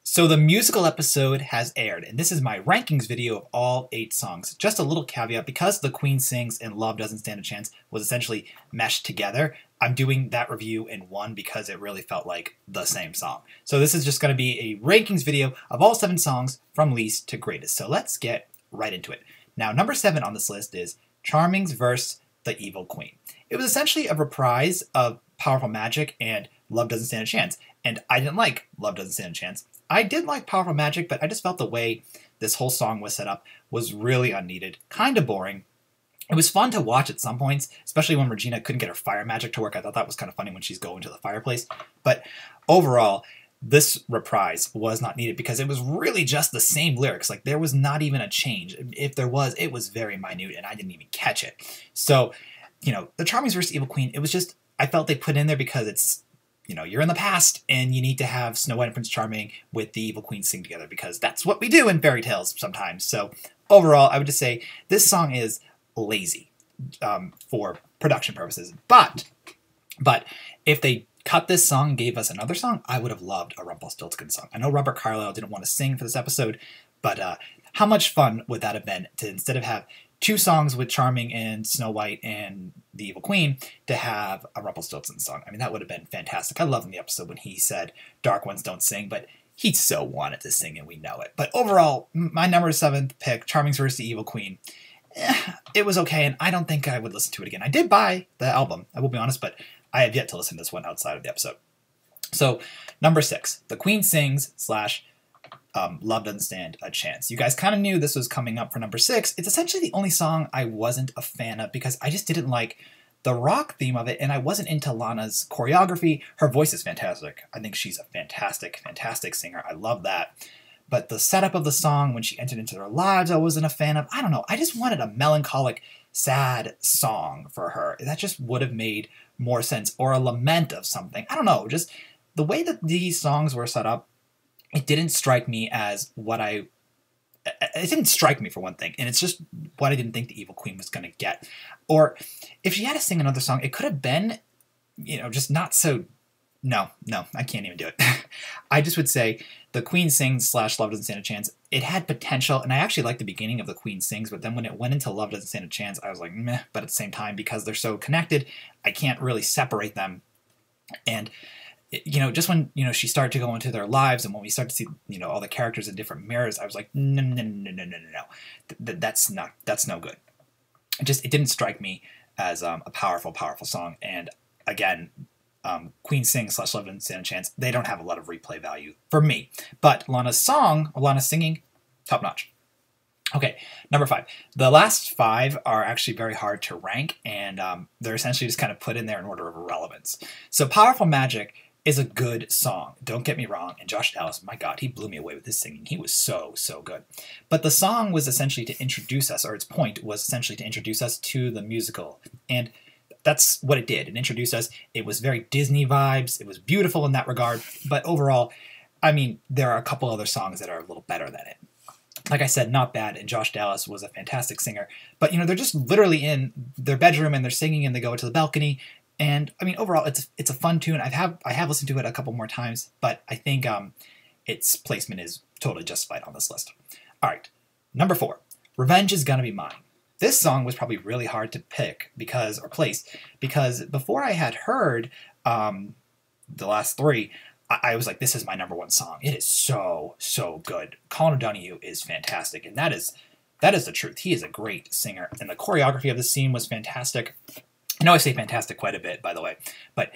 So the musical episode has aired, and this is my rankings video of all 8 songs. Just a little caveat, because The Queen Sings and Love Doesn't Stand a Chance was essentially meshed together, I'm doing that review in one because it really felt like the same song. So this is just going to be a rankings video of all 7 songs from least to greatest. So let's get right into it. Now, number 7 on this list is Charming's verse, The Evil Queen. It was essentially a reprise of Powerful Magic and Love Doesn't Stand a Chance, and I didn't like Love Doesn't Stand a Chance. I did like Powerful Magic, but I just felt the way this whole song was set up was really unneeded, kind of boring. It was fun to watch at some points, especially when Regina couldn't get her fire magic to work. I thought that was kind of funny when she's going to the fireplace. But overall, this reprise was not needed because it was really just the same lyrics. Like, there was not even a change. If there was, it was very minute, and I didn't even catch it. So, the Charmings versus Evil Queen, it was just, I felt they put in there because it's, you're in the past and you need to have Snow White and Prince Charming with the Evil Queen sing together because that's what we do in fairy tales sometimes. So overall, I would just say this song is lazy for production purposes. But if they cut this song and gave us another song, I would have loved a Rumpelstiltskin song. I know Robert Carlyle didn't want to sing for this episode, but how much fun would that have been to, instead of have 2 songs with Charming and Snow White and the Evil Queen, to have a Rumpelstiltskin song? I mean, that would have been fantastic. I love in the episode when he said, "Dark ones don't sing," but he so wanted to sing and we know it. But overall, my number 7th pick, Charming's versus the Evil Queen, it was okay, and I don't think I would listen to it again. I did buy the album, I will be honest, but I have yet to listen to this one outside of the episode. So, number 6, The Queen Sings / Love Doesn't Stand a Chance. You guys kind of knew this was coming up for number 6. It's essentially the only song I wasn't a fan of because I just didn't like the rock theme of it, and I wasn't into Lana's choreography. Her voice is fantastic. I think she's a fantastic, fantastic singer. I love that. But the setup of the song, when she entered into their lives, I wasn't a fan of. I don't know. I just wanted a melancholic, sad song for her. That just would have made more sense. Or a lament of something. I don't know. Just the way that these songs were set up, it didn't strike me as what it didn't strike me, for one thing, and it's just what I didn't think the Evil Queen was going to get. Or if she had to sing another song, it could have been, just not so. No, I can't even do it. I just would say The Queen Sings / Love Doesn't Stand a Chance, it had potential, and I actually liked the beginning of The Queen Sings, but then when it went into Love Doesn't Stand a Chance, I was like, meh, but at the same time, because they're so connected, I can't really separate them. And just when, she started to go into their lives and when we start to see, all the characters in different mirrors, I was like, no. That's no good. It didn't strike me as a powerful, powerful song. And again, Queen Sings / Love Doesn't Stand a Chance, they don't have a lot of replay value for me. But Lana's singing, top notch. Okay, number 5. The last 5 are actually very hard to rank, and they're essentially just kind of put in there in order of relevance. So Powerful Magic is a good song, don't get me wrong, and Josh Dallas, my God, he blew me away with his singing. He was so good. But the song was essentially to introduce us, or its point was essentially to introduce us to the musical, and that's what it did. It introduced us. It was very Disney vibes. It was beautiful in that regard, but overall, I mean, there are a couple other songs that are a little better than it. Like I said, not bad, and Josh Dallas was a fantastic singer, but they're just literally in their bedroom and they're singing and they go to the balcony. And I mean, overall, it's a fun tune. I have listened to it a couple more times, but I think its placement is totally justified on this list. All right, number 4, Revenge Is Gonna Be Mine. This song was probably really hard to pick place because before I had heard the last 3, I was like, this is my number 1 song. It is so good. Colin O'Donoghue is fantastic, and that is the truth. He is a great singer, and the choreography of the scene was fantastic. I know I say fantastic quite a bit, by the way, but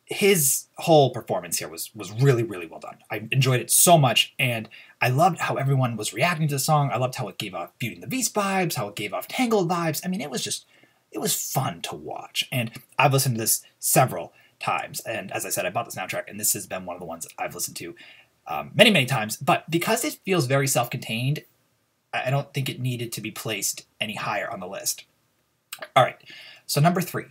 his whole performance here was really well done. I enjoyed it so much, and I loved how everyone was reacting to the song. I loved how it gave off Beauty and the Beast vibes, how it gave off Tangled vibes. I mean, it was fun to watch, and I've listened to this several times, and as I said, I bought the soundtrack, and this has been one of the ones I've listened to many times, but because it feels very self-contained, I don't think it needed to be placed any higher on the list. All right, so number 3,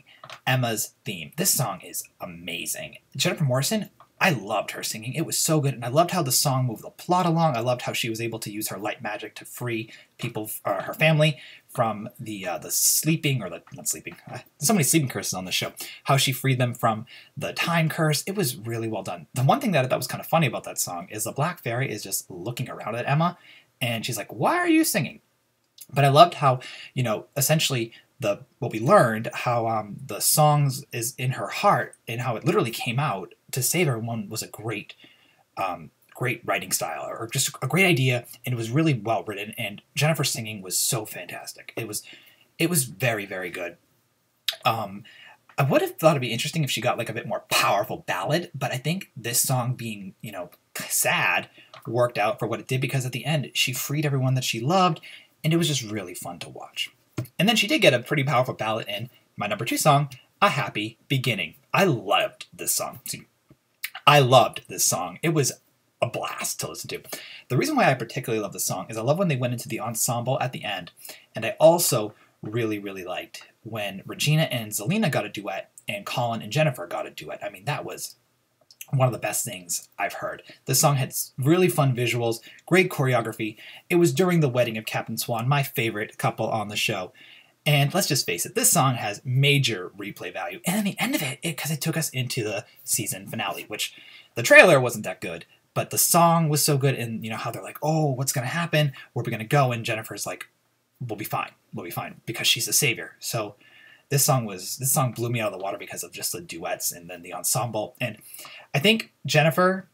Emma's Theme. This song is amazing. Jennifer Morrison, I loved her singing. It was so good, and I loved how the song moved the plot along. I loved how she was able to use her light magic to free people, her family, from the sleeping, or the not sleeping. So many sleeping curses on the show. How she freed them from the time curse. It was really well done. The one thing that I thought was kind of funny about that song is the Black Fairy is just looking around at Emma, and she's like, "Why are you singing?" But I loved how, essentially what we learned, how the songs is in her heart, and how it literally came out to save everyone was a great writing style, or just a great idea, and it was really well written. And Jennifer's singing was so fantastic. It was very, very good. I would have thought it'd be interesting if she got like a bit more powerful ballad, but I think this song being, sad worked out for what it did, because at the end she freed everyone that she loved, and it was just really fun to watch. And then she did get a pretty powerful ballad in my number 2 song, A Happy Beginning. I loved this song. It was a blast to listen to. The reason why I particularly love this song is I love when they went into the ensemble at the end, and I also really, really liked when Regina and Zelina got a duet and Colin and Jennifer got a duet. I mean, that was one of the best things I've heard. This song had really fun visuals, great choreography. It was during the wedding of Captain Swan, my favorite couple on the show. And let's just face it, this song has major replay value. And at the end of it, because it took us into the season finale, which the trailer wasn't that good, but the song was so good. And how they're like, "Oh, what's going to happen? Where are we going to go?" And Jennifer's like, "We'll be fine. We'll be fine," because she's the savior. So this song blew me out of the water because of just the duets and then the ensemble. And I think Jennifer,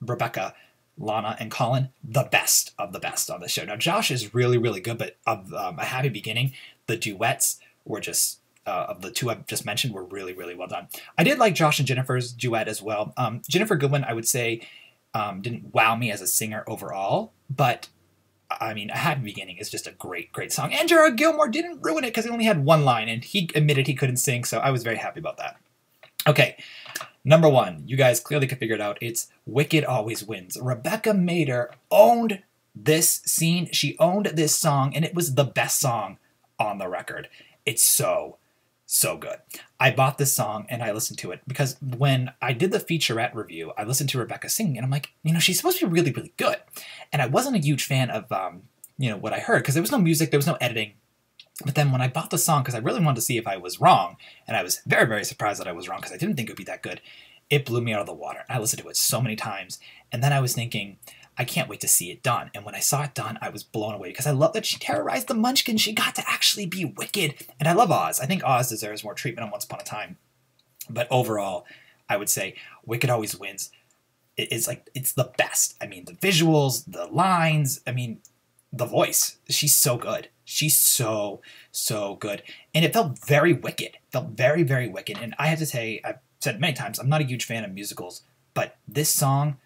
Rebecca, Lana, and Colin, the best of the best on the show. Now, Josh is really, really good, but of A Happy Beginning, the duets were just, of the two I've just mentioned, were really, really well done. I did like Josh and Jennifer's duet as well. Jennifer Goodwin, I would say, didn't wow me as a singer overall, but I mean, A Happy Beginning is just a great, great song. And Gerard Gilmore didn't ruin it because he only had one line, and he admitted he couldn't sing, so I was very happy about that. Okay, number 1. You guys clearly can figure it out. It's Wicked Always Wins. Rebecca Mader owned this scene. She owned this song, and it was the best song on the record. It's so good. I bought this song, and I listened to it, because when I did the featurette review, I listened to Rebecca singing, and I'm like, she's supposed to be really, really good. And I wasn't a huge fan of, what I heard, because there was no music, there was no editing. But then when I bought the song, because I really wanted to see if I was wrong, and I was very, very surprised that I was wrong, because I didn't think it would be that good, it blew me out of the water. I listened to it so many times, and then I was thinking, I can't wait to see it done. And when I saw it done, I was blown away, because I love that she terrorized the Munchkins. She got to actually be wicked. And I love Oz. I think Oz deserves more treatment on Once Upon a Time. But overall, I would say Wicked Always Wins. It's the best. I mean, the visuals, the lines, the voice. She's so good. She's so good. And it felt very wicked. It felt very, very wicked. And I have to say, I've said many times, I'm not a huge fan of musicals, but this song,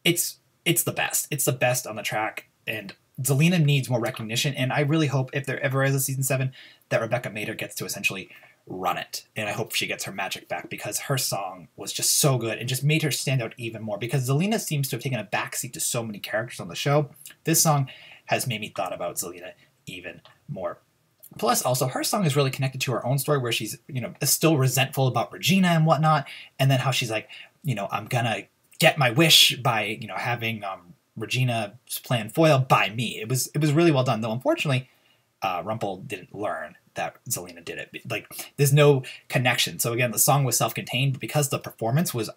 it's the best. It's the best on the track, and Zelina needs more recognition, and I really hope, if there ever is a season 7, that Rebecca Mader gets to essentially run it. And I hope she gets her magic back, because her song was just so good and just made her stand out even more, because Zelina seems to have taken a backseat to so many characters on the show. This song has made me thought about Zelina even more. Plus, also, her song is really connected to her own story, where she's, still resentful about Regina and whatnot, and then how she's like, I'm gonna get my wish by, having Regina's plan foiled by me. It was really well done, though unfortunately, Rumpel didn't learn that Zelina did it. Like, there's no connection. So again, the song was self-contained, but because the performance was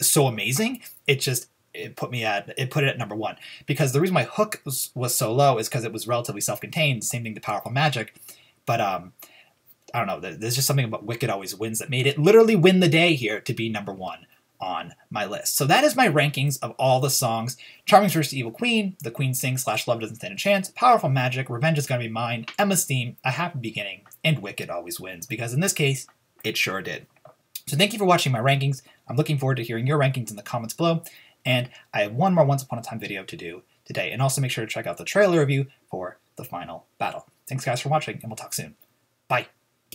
so amazing, it put it at number 1. Because the reason my hook was so low is because it was relatively self-contained. Same thing to Powerful Magic, but I don't know. There's just something about Wicked Always Wins that made it literally win the day here to be number 1 on my list. So that is my rankings of all the songs. Charming's vs. Evil Queen, The Queen Sings / Love Doesn't Stand a Chance, Powerful Magic, Revenge Is Gonna Be Mine, Emma's Theme, A Happy Beginning, and Wicked Always Wins, because in this case, it sure did. So thank you for watching my rankings. I'm looking forward to hearing your rankings in the comments below, and I have one more Once Upon a Time video to do today, and also make sure to check out the trailer review for the final battle. Thanks guys for watching, and we'll talk soon. Bye.